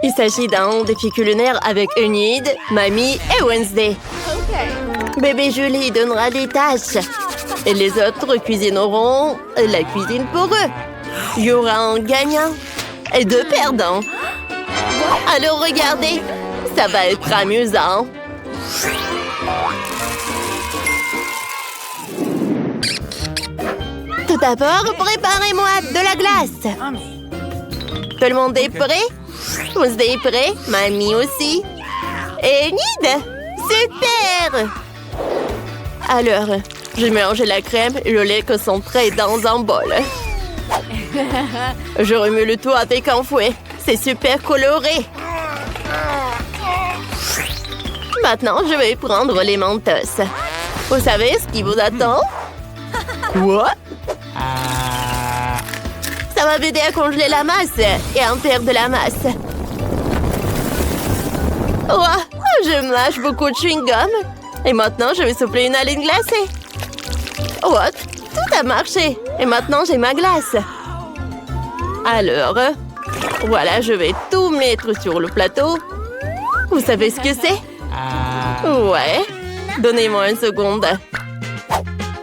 Il s'agit d'un défi culinaire avec Enid, Mamie et Wednesday. Bébé Julie donnera des tâches. Et les autres cuisineront la cuisine pour eux. Il y aura un gagnant et deux perdants. Alors regardez, ça va être amusant. Tout d'abord, préparez-moi de la glace. Tout le monde est prêt? Wednesday est prêt, Mamie aussi. Et Enid? Super! Alors, j'ai mélangé la crème et le lait concentré dans un bol. Je remue le tout avec un fouet. C'est super coloré. Maintenant, je vais prendre les Mentos. Vous savez ce qui vous attend? Quoi? Ça va m'aider à congeler la masse et à en faire de la masse. Oh, je mâche beaucoup de chewing-gum. Et maintenant, je vais souffler une haleine glacée. Oh, tout a marché. Et maintenant, j'ai ma glace. Alors, voilà, je vais tout mettre sur le plateau. Vous savez ce que c'est? Ouais. Donnez-moi une seconde.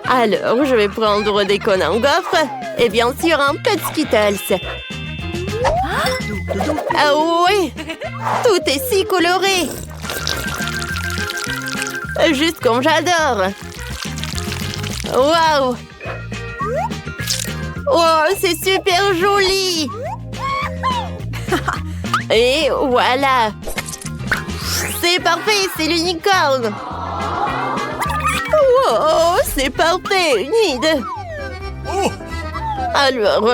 Alors, je vais prendre des cônes en gaufre et bien sûr un peu de Skittles. Ah oui! Tout est si coloré! Juste comme j'adore! Waouh! Oh, c'est super joli! Et voilà! C'est parfait, c'est l'unicorne! Oh, c'est parfait, Enid! Alors,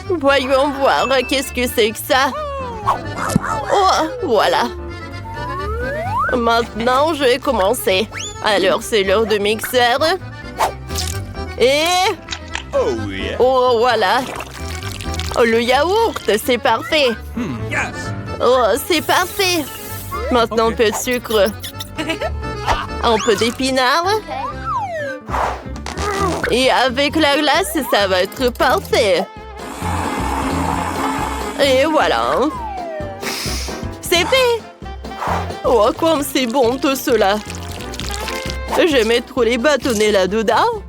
voyons voir, qu'est-ce que c'est que ça? Oh, voilà! Maintenant, je vais commencer. Alors, c'est l'heure de mixeur. Et... oh, voilà! Oh, le yaourt, c'est parfait! Oh, c'est parfait! Maintenant, un peu de sucre. Un peu d'épinards. Et avec la glace, ça va être parfait. Et voilà. C'est fait. Oh, comme c'est bon tout cela. J'aime trop les bâtonnets là-dedans.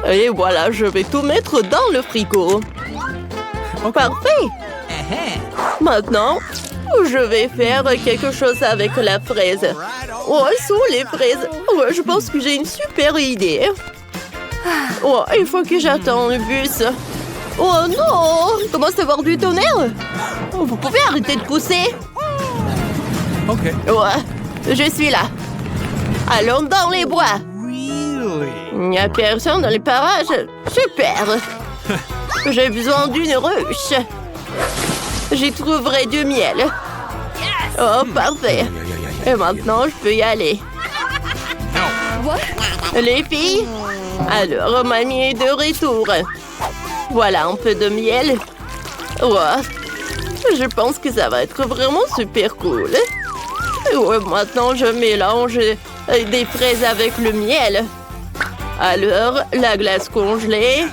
Et voilà, je vais tout mettre dans le frigo. Parfait. Maintenant, je vais faire quelque chose avec la fraise. Oh, sous les fraises. Oh, je pense que j'ai une super idée. Oh, il faut que j'attende le bus. Oh non! Il commence à avoir du tonnerre. Oh, vous pouvez arrêter de pousser? Ok. Ouais, je suis là. Allons dans les bois. Il n'y a personne dans les parages. Super. J'ai besoin d'une ruche. J'y trouverai du miel. Oh, parfait. Et maintenant, je peux y aller. Les filles? Alors, mamie est de retour. Voilà un peu de miel. Ouais. Je pense que ça va être vraiment super cool. Ouais, maintenant, je mélange des fraises avec le miel. Alors, la glace congelée.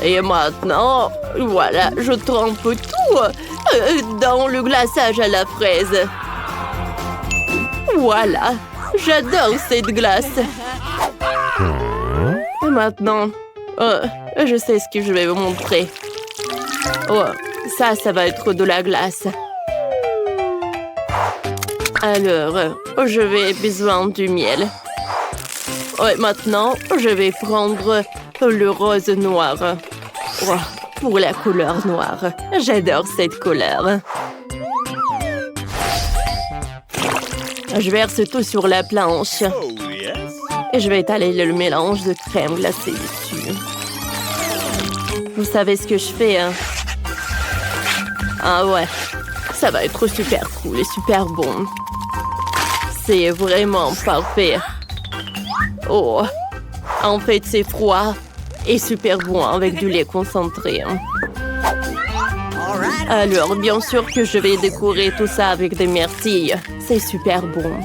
Et maintenant, voilà, je trempe tout dans le glaçage à la fraise. Voilà, j'adore cette glace. Et maintenant, je sais ce que je vais vous montrer. Oh, ça va être de la glace. Alors, je vais besoin du miel. Ouais, maintenant, je vais prendre le rose noir. Oh, pour la couleur noire. J'adore cette couleur. Je verse tout sur la planche. Et je vais étaler le mélange de crème glacée dessus. Vous savez ce que je fais, hein? Ah ouais, ça va être super cool et super bon. C'est vraiment parfait. Oh, en fait, c'est froid et super bon avec du lait concentré. Alors, bien sûr que je vais décorer tout ça avec des myrtilles. C'est super bon.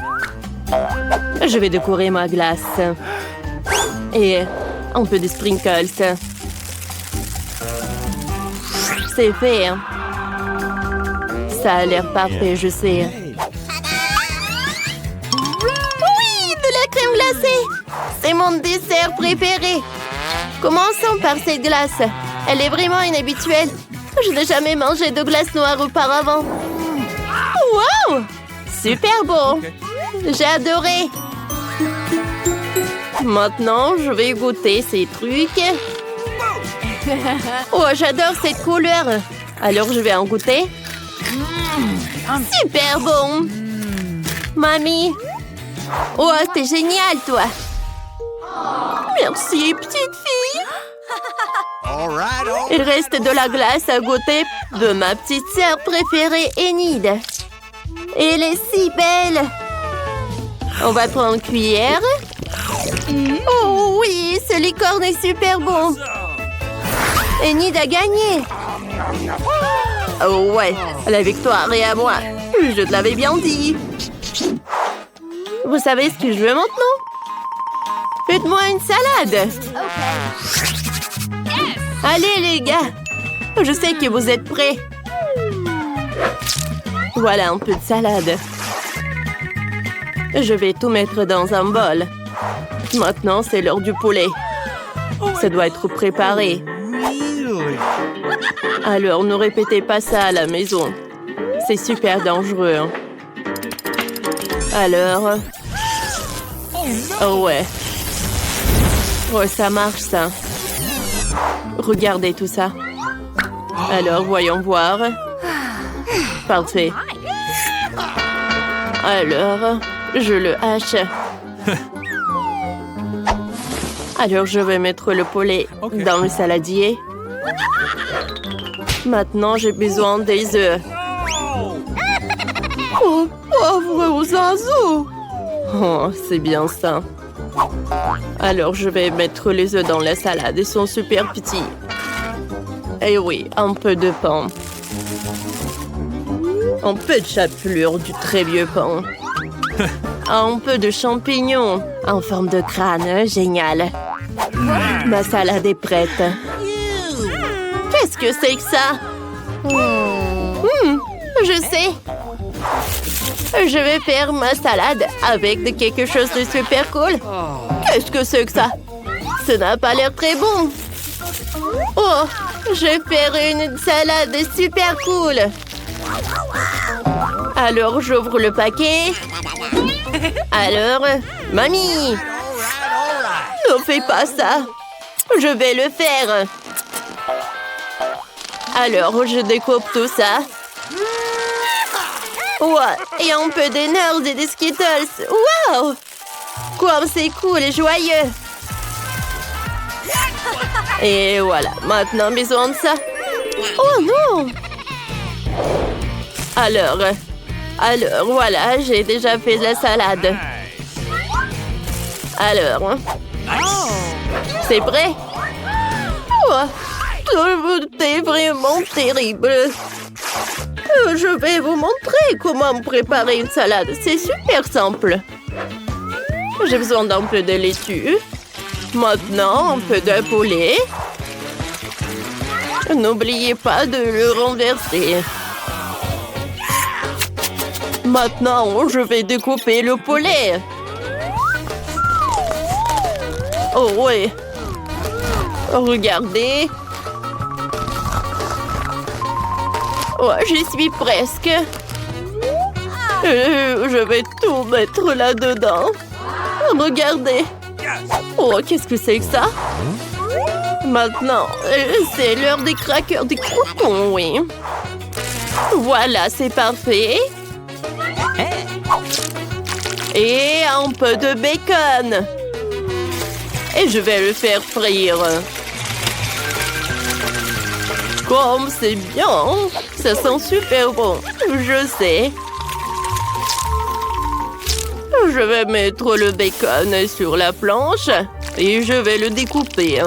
Je vais décorer ma glace. Et un peu de sprinkles. C'est fait. Ça a l'air parfait, je sais. Oui, de la crème glacée! C'est mon dessert préféré. Commençons par cette glace. Elle est vraiment inhabituelle. Je n'ai jamais mangé de glace noire auparavant. Wow! Super bon! J'ai adoré! Maintenant, je vais goûter ces trucs. Oh, j'adore cette couleur! Alors, je vais en goûter. Super bon! Mamie! Oh, t'es génial, toi! Merci, petite fille! Il reste de la glace à goûter de ma petite sœur préférée, Enid. Elle est si belle! On va prendre une cuillère. Oh oui, ce licorne est super bon! Enid a gagné! Oh ouais, la victoire est à moi! Je te l'avais bien dit! Vous savez ce que je veux maintenant? Faites-moi une salade! Allez les gars! Je sais que vous êtes prêts! Voilà un peu de salade. Je vais tout mettre dans un bol. Maintenant, c'est l'heure du poulet. Ça doit être préparé. Alors, ne répétez pas ça à la maison. C'est super dangereux. Hein. Alors... Oh ouais. Oh, ça marche, ça. Regardez tout ça. Alors, voyons voir. Parfait. Alors, je le hache. Alors, je vais mettre le poulet dans le saladier. Maintenant, j'ai besoin des œufs. Oh, pauvre oiseau! Oh, c'est bien ça. Alors, je vais mettre les œufs dans la salade. Ils sont super petits. Et oui, un peu de pain. Un peu de chapelure du très vieux pain. Un peu de champignons en forme de crâne. Génial. Ma salade est prête. Qu'est-ce que c'est que ça? Je sais. Je vais faire ma salade avec quelque chose de super cool. Qu'est-ce que c'est que ça? Ça n'a pas l'air très bon. Oh, je vais faire une salade super cool. Alors, j'ouvre le paquet. Alors, mamie, ne fais pas ça. Je vais le faire. Alors, je découpe tout ça. Ouais, et un peu de Nerds et des Skittles. Wow! Comme c'est cool et joyeux. Et voilà, maintenant besoin de ça. Oh non! Alors, voilà, j'ai déjà fait la salade. Alors, c'est prêt? Oh, c'est vraiment terrible. Je vais vous montrer comment préparer une salade. C'est super simple. J'ai besoin d'un peu de laitue. Maintenant, un peu de poulet. N'oubliez pas de le renverser. Maintenant, je vais découper le poulet. Oh oui. Regardez. Oh, j'y suis presque. Je vais tout mettre là-dedans. Regardez. Oh, qu'est-ce que c'est que ça? Maintenant, c'est l'heure des crackers, des croutons, oui. Voilà, c'est parfait. Et un peu de bacon. Et je vais le faire frire. Comme c'est bien. Ça sent super bon. Je sais. Je vais mettre le bacon sur la planche et je vais le découper.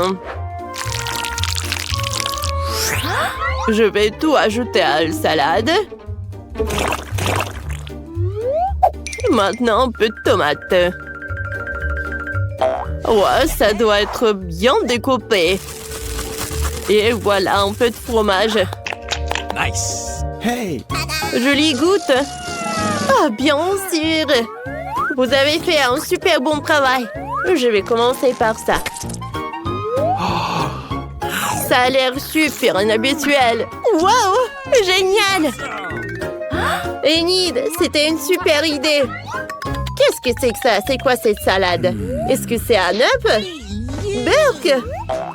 Je vais tout ajouter à la salade. Maintenant, un peu de tomate. Ouais, ça doit être bien découpé. Et voilà, un peu de fromage. Nice. Hey! Jolie goutte. Ah, bien sûr. Vous avez fait un super bon travail. Je vais commencer par ça. Ça a l'air super inhabituel. Wow! Génial! Enid, c'était une super idée. Qu'est-ce que c'est que ça? C'est quoi cette salade? Est-ce que c'est un œuf? Burk!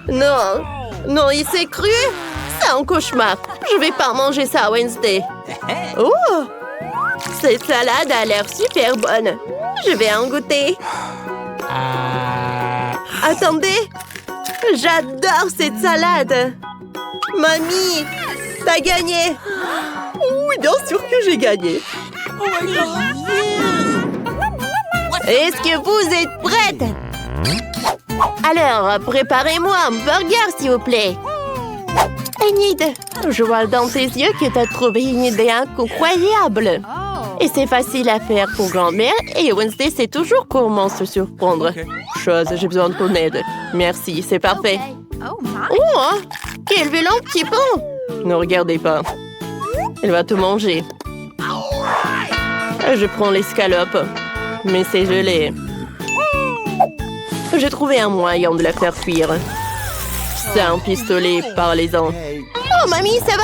Non! Non, il s'est cru! C'est un cauchemar. Je vais pas manger ça Wednesday. Oh! Cette salade a l'air super bonne. Je vais en goûter. Attendez! J'adore cette salade! Mamie! T'as gagné! Oui, bien sûr que j'ai gagné. Est-ce que vous êtes prête? Alors, préparez-moi un burger, s'il vous plaît. Enid, je vois dans tes yeux que tu as trouvé une idée incroyable. Et c'est facile à faire pour grand-mère et Wednesday sait toujours comment se surprendre. Chose, j'ai besoin de ton aide. Merci, c'est parfait. Oh, quel vilain petit pont! Ne regardez pas. Elle va tout manger. Je prends l'escalope, mais c'est gelé. J'ai trouvé un moyen de la faire cuire. C'est un pistolet, parlez-en. Oh, mamie, ça va?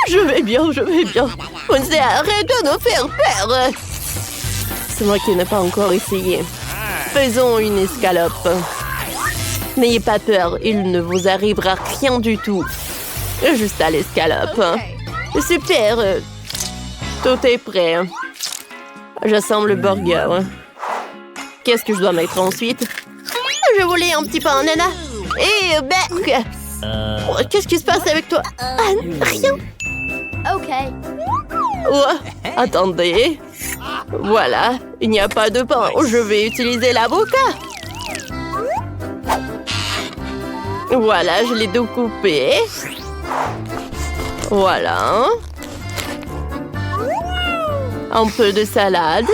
Je vais bien, je vais bien. Wednesday, arrête de nous faire peur. C'est moi qui n'ai pas encore essayé. Faisons une escalope. N'ayez pas peur, il ne vous arrivera rien du tout. Juste à l'escalope. Super. Tout est prêt. J'assemble le burger. Qu'est-ce que je dois mettre ensuite? Je voulais un petit pain en ananas. Et Berk! Qu'est-ce qui se passe avec toi? Ah, rien. OK. Oh, attendez. Voilà, il n'y a pas de pain. Je vais utiliser l'avocat. Voilà, je l'ai découpé. Voilà. Un peu de salade.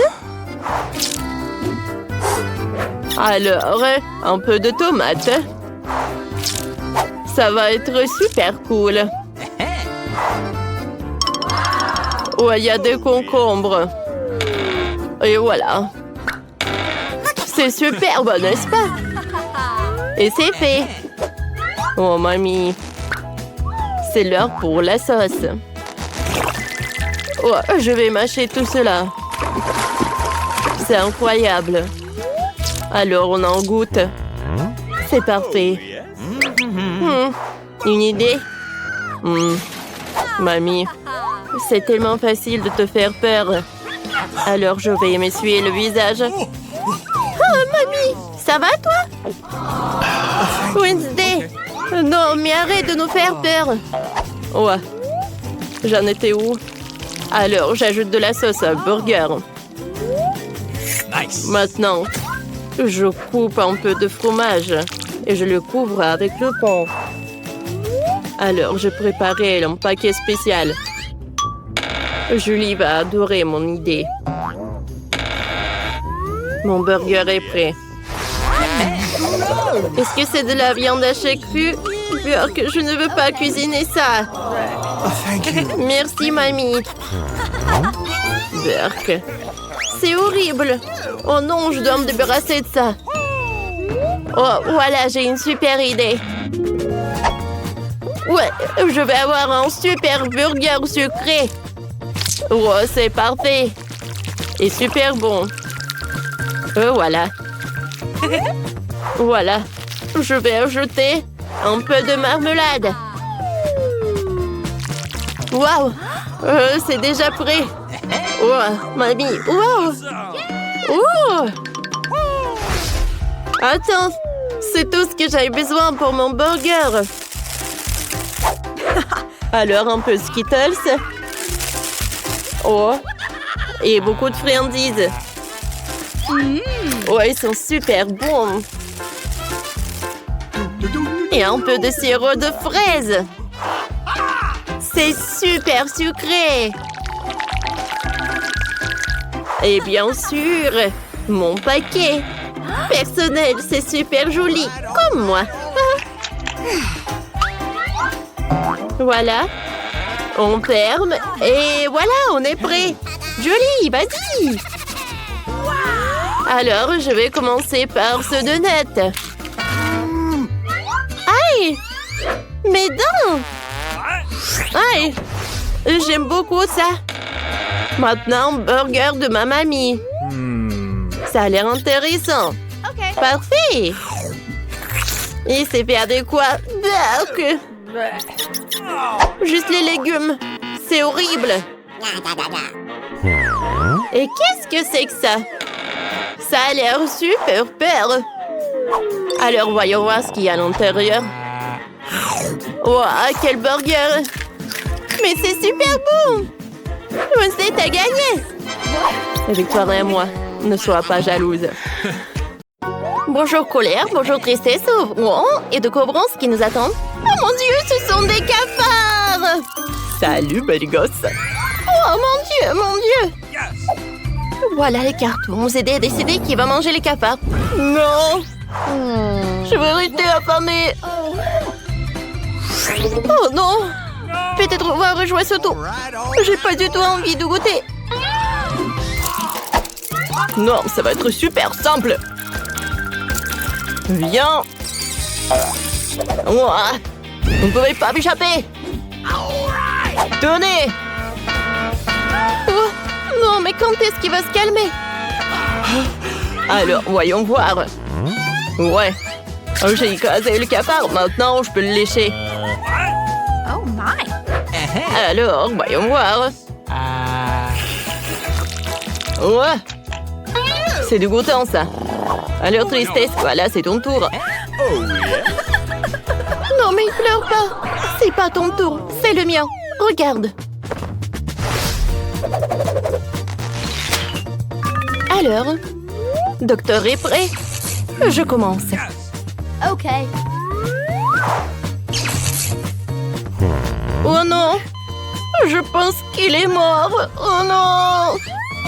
Alors, un peu de tomate. Ça va être super cool. Ouais, il y a des concombres. Et voilà. C'est superbe, n'est-ce pas? Et c'est fait. Oh, mamie. C'est l'heure pour la sauce. Oh, je vais mâcher tout cela. C'est incroyable. Alors, on en goûte. C'est parfait. Une idée? Mamie, c'est tellement facile de te faire peur. Alors, je vais m'essuyer le visage. Oh, mamie, ça va, toi? Wednesday! Non, mais arrête de nous faire peur. Ouais. J'en étais où? Alors, j'ajoute de la sauce à burger. Nice. Maintenant, je coupe un peu de fromage et je le couvre avec le pain. Alors, j'ai préparé un paquet spécial. Julie va adorer mon idée. Mon burger est prêt. Est-ce que c'est de la viande hachée crue? Burk, je ne veux pas cuisiner ça. Oh, thank you. Merci, mamie. Burk, c'est horrible. Oh non, je dois me débarrasser de ça. Oh, voilà, j'ai une super idée. Ouais, je vais avoir un super burger sucré. Oh, c'est parfait. Et super bon. Voilà. Voilà. Je vais ajouter un peu de marmelade. Waouh! C'est déjà prêt. Oh, mamie. Wow! Oh! Attends, c'est tout ce que j'avais besoin pour mon burger. Alors, un peu Skittles. Oh! Et beaucoup de friandises. Oh, ils sont super bons. Et un peu de sirop de fraise. C'est super sucré. Et bien sûr, mon paquet. Personnel, c'est super joli. Comme moi. Voilà. On ferme et voilà, on est prêt. Joli, vas-y. Alors, je vais commencer par ce donut. Aïe! Mes dents! Aïe! J'aime beaucoup ça. Maintenant, burger de ma mamie. Ça a l'air intéressant. Parfait! Il s'est fait avec quoi? Bark! Juste les légumes. C'est horrible. Et qu'est-ce que c'est que ça? Ça a l'air super peur. Alors, voyons voir ce qu'il y a à l'intérieur. Wow, quel burger! Mais c'est super bon! Wednesday, t'as gagné! Victoire et moi, ne sois pas jalouse. Bonjour colère, bonjour tristesse, ouvrons et découvrons ce qui nous attend. Oh mon Dieu, ce sont des cafards! Salut, belle gosse! Oh mon Dieu, mon Dieu! Voilà les cartons, vous aider à décider qui va manger les cafards. Non! Je vais rester affamée. Oh non! Peut-être on va rejouer ce tour. J'ai pas du tout envie de goûter. Non, ça va être super simple. Viens. Ouah. Vous ne pouvez pas m'échapper. Tenez. Oh, non, mais quand est-ce qu'il va se calmer? Alors, voyons voir. Ouais. J'ai écrasé le cafard. Maintenant, je peux le lécher. Oh my! Alors, voyons voir. Ouais. C'est dégoûtant, ça. Alors, tristesse, voilà, c'est ton tour. Non, mais pleure pas. C'est pas ton tour, c'est le mien. Regarde. Alors, docteur est prêt? Je commence. OK. Oh non! Je pense qu'il est mort. Oh non!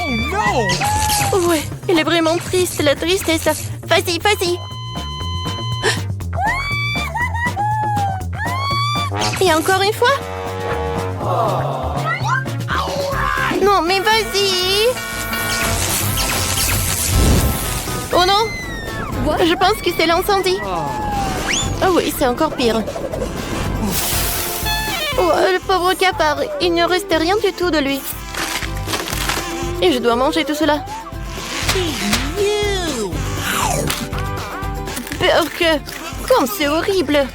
Oh no! Ouais, il est vraiment triste, la tristesse. Vas-y, vas-y. Et encore une fois? Non, mais vas-y! Oh non! Je pense que c'est l'incendie. Ah oui, c'est encore pire. Oh, le pauvre cafard, il ne reste rien du tout de lui. Et je dois manger tout cela. Burk, comme c'est horrible.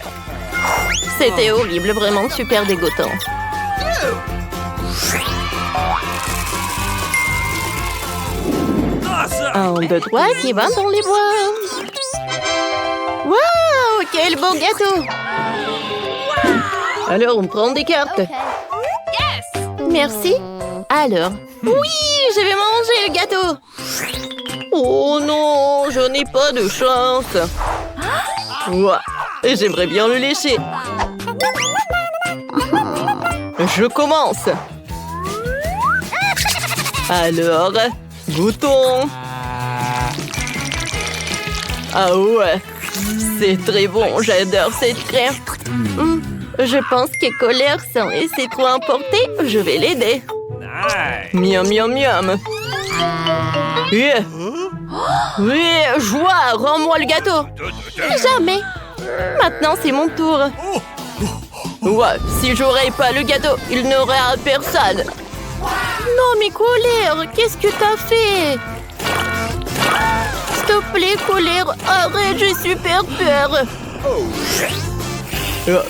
C'était horrible, vraiment super dégoûtant. Un, deux, trois, qui va dans les bois. Waouh, quel beau gâteau. Alors, on prend des cartes. Yes! Merci. Alors, oui, je vais manger le gâteau. Oh non, je n'ai pas de chance. Ouah, j'aimerais bien le lécher. Je commence. Alors, goûtons. Ah ouais, c'est très bon, j'adore cette crème. Je pense que colère s'en laisser trop emporter, je vais l'aider. Miam, miam, miam. Yeah. Oui, joie, rends-moi le gâteau. Jamais. Maintenant, c'est mon tour. Ouais, si j'aurais pas le gâteau, il n'aurait à personne. Non, mais colère, qu'est-ce que t'as fait? S'il te plaît, colère, arrête, j'ai super peur. Oh,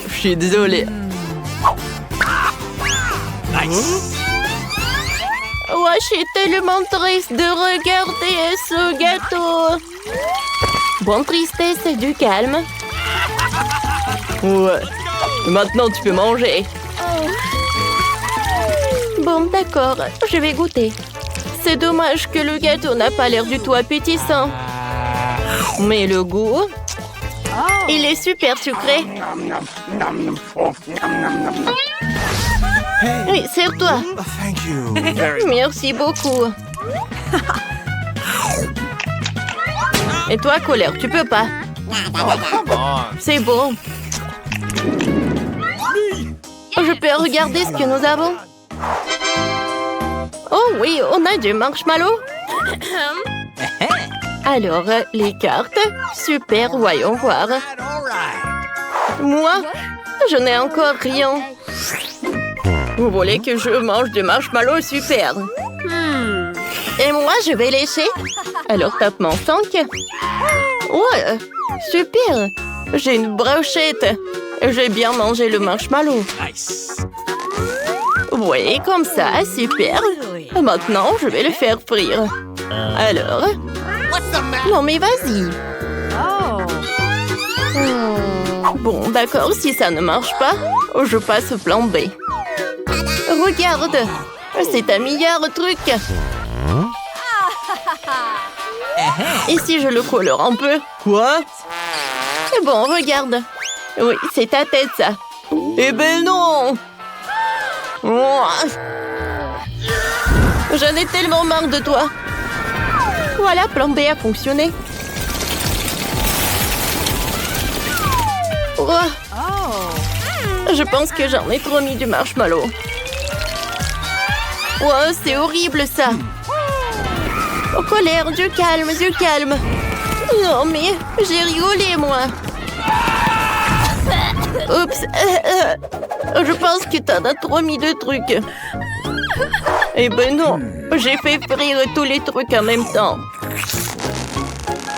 je suis désolée. Ouais, je suis tellement triste de regarder ce gâteau. Bon, tristesse, du calme. Ouais. Maintenant, tu peux manger. Bon, d'accord, je vais goûter. C'est dommage que le gâteau n'a pas l'air du tout appétissant. Mais le goût, il est super sucré. Oui, serre-toi. Thank you. Merci beaucoup. Et toi, colère, tu peux pas. Come on. C'est bon. Je peux regarder ce que nous avons? Oh oui, on a du marshmallow. Alors, les cartes. Super, voyons voir. Moi, je n'ai encore rien. Vous voulez que je mange du marshmallow? Super. Et moi, je vais lécher. Alors, tape mon 5. Ouais, super. J'ai une brochette. J'ai bien mangé le marshmallow. Nice. Oui, comme ça, super. Maintenant, je vais le faire frire. Alors? What's the matter? Non, mais vas-y. Bon, d'accord, si ça ne marche pas, je passe au plan B. Regarde, c'est un meilleur truc. Et si je le colore un peu? Quoi? Bon, regarde. Oui, c'est ta tête, ça. Eh ben non! J'en ai tellement marre de toi. Voilà, plan B a fonctionné. Je pense que j'en ai trop mis du marshmallow. C'est horrible, ça. Oh, colère, du calme, du calme. Non, mais j'ai rigolé, moi. Oups. Je pense que t'en as trop mis de trucs. Eh ben non, j'ai fait frire tous les trucs en même temps.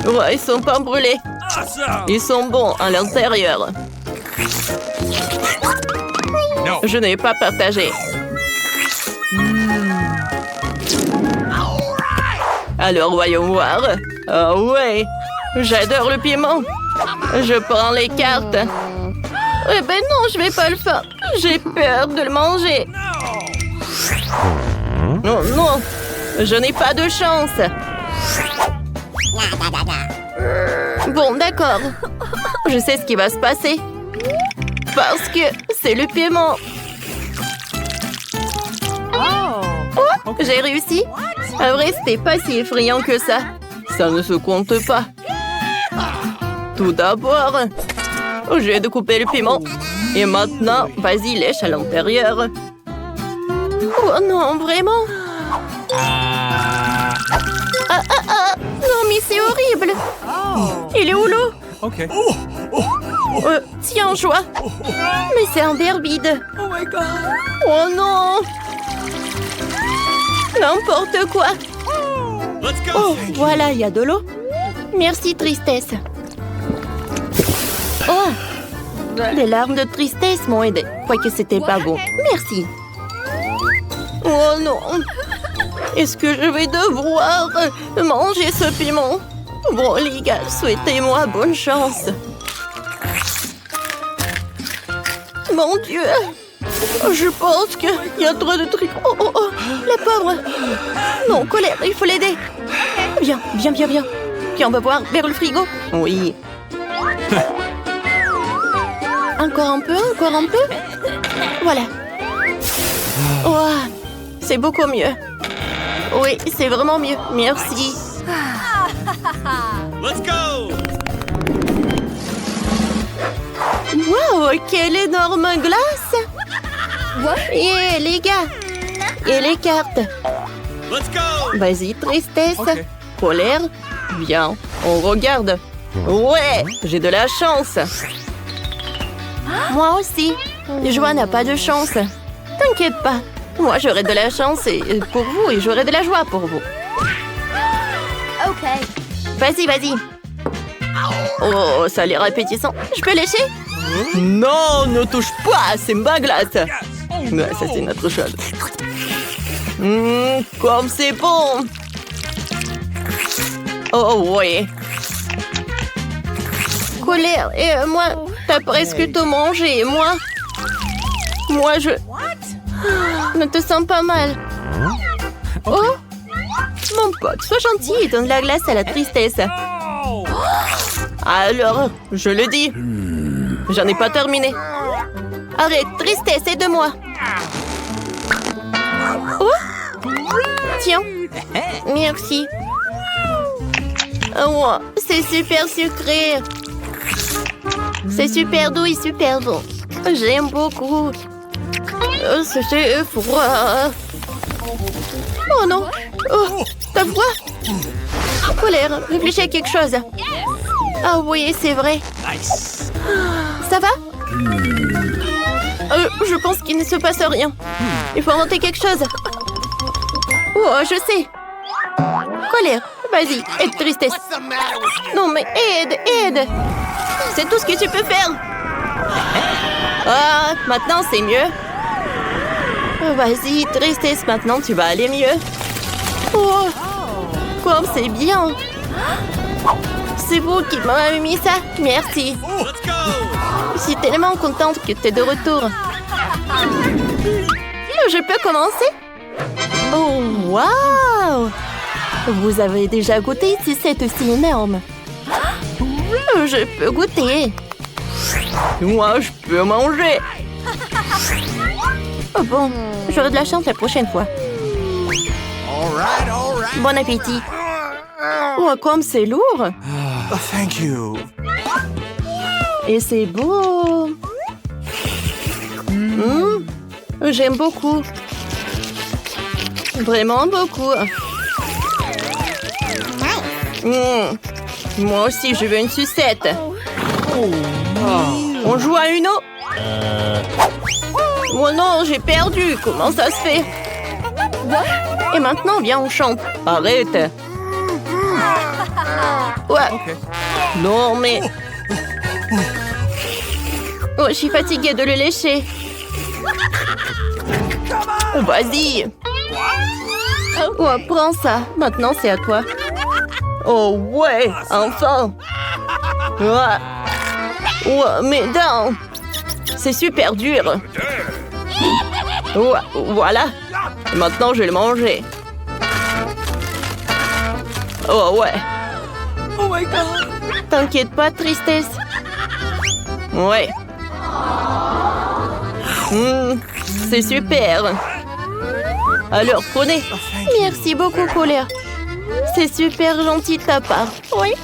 Ouais, ils sont pas brûlés. Awesome. Ils sont bons à l'intérieur. No. Je n'ai pas partagé. Alors, voyons voir. Ah ouais, j'adore le piment. Je prends les cartes. Eh ben non, je vais pas le faire. J'ai peur de le manger. Non, non, je n'ai pas de chance. Bon, d'accord. Je sais ce qui va se passer. Parce que c'est le piment. Oh, j'ai réussi. En vrai, c'était pas si effrayant que ça. Ça ne se compte pas. Tout d'abord, je vais découper le piment. Et maintenant, vas-y, lèche à l'intérieur. Oh non, vraiment? Non, mais c'est horrible. Il est où l'eau? Okay. Tiens, joie. Mais c'est un verre vide. Oh my God. Oh non. N'importe quoi. Let's go. Oh, voilà, il y a de l'eau. Merci, tristesse. Oh, les larmes de tristesse m'ont aidé. Quoique c'était pas bon. Merci. Oh non. Est-ce que je vais devoir manger ce piment? Bon, les gars, souhaitez-moi bonne chance. Mon Dieu. Je pense qu'il y a trop de trucs. Oh, oh, oh, la pauvre. Non, colère, il faut l'aider. Viens, viens, viens, viens. Viens, on va voir vers le frigo. Oui. Encore un peu, encore un peu. Voilà. Oh, c'est beaucoup mieux. Oui, c'est vraiment mieux. Merci. Let's go. Wow, quelle énorme glace. Et les gars. Et les cartes. Let's go. Vas-y, tristesse. Ok. Colère. Viens, on regarde. Ouais, j'ai de la chance. Moi aussi. Joie n'a pas de chance. T'inquiète pas. Moi, j'aurai de la chance pour vous et j'aurai de la joie pour vous. Okay. Vas-y, vas-y. Oh, ça a l'air appétissant. Je peux lécher? Non, ne touche pas, c'est ma glace. Ouais, ça, c'est notre chose. Comme c'est bon. Oh, oui. Colère, et moi, t'as presque tout mangé. Moi, je... Ne te sens pas mal. Oh, mon pote, sois gentil et donne la glace à la tristesse. Alors, je le dis. J'en ai pas terminé. Arrête, tristesse, aide-moi. Oh, tiens. Merci. Oh, c'est super sucré. C'est super doux et super bon. J'aime beaucoup. C'était froid. Oh non. Oh, ta voix. Colère, réfléchis à quelque chose. Ah oui, c'est vrai. Nice. Ça va? Je pense qu'il ne se passe rien. Il faut inventer quelque chose. Oh, je sais. Colère, vas-y, aide tristesse. Non mais aide. C'est tout ce que tu peux faire. Ah, maintenant c'est mieux. Vas-y, tristesse, maintenant tu vas aller mieux. Oh, comme c'est bien. C'est vous qui m'avez mis ça. Merci. Let's go. Je suis tellement contente que tu es de retour. Je peux commencer? Oh, waouh! Vous avez déjà goûté si c'est aussi énorme? Je peux goûter. Moi, je peux manger. Oh bon, j'aurai de la chance la prochaine fois. All right. Bon appétit. Oh, comme c'est lourd. Thank you. Et c'est beau. J'aime beaucoup. Vraiment beaucoup. Moi aussi, je veux une sucette. On joue à Uno? Oh non, j'ai perdu. Comment ça se fait? Et maintenant, viens, on chante. Arrête. Ouais. Non, mais... Oh, je suis fatiguée de le lécher. Oh, vas-y. Oh, prends ça. Maintenant, c'est à toi. Oh, ouais, enfin. Ouais, mes dents. C'est super dur. Ouais, voilà. Maintenant, je vais le manger. Oh, ouais. Oh my God. T'inquiète pas, tristesse. Ouais. C'est super. Alors, prenez. Merci beaucoup, Colère. C'est super gentil de ta part. Oui.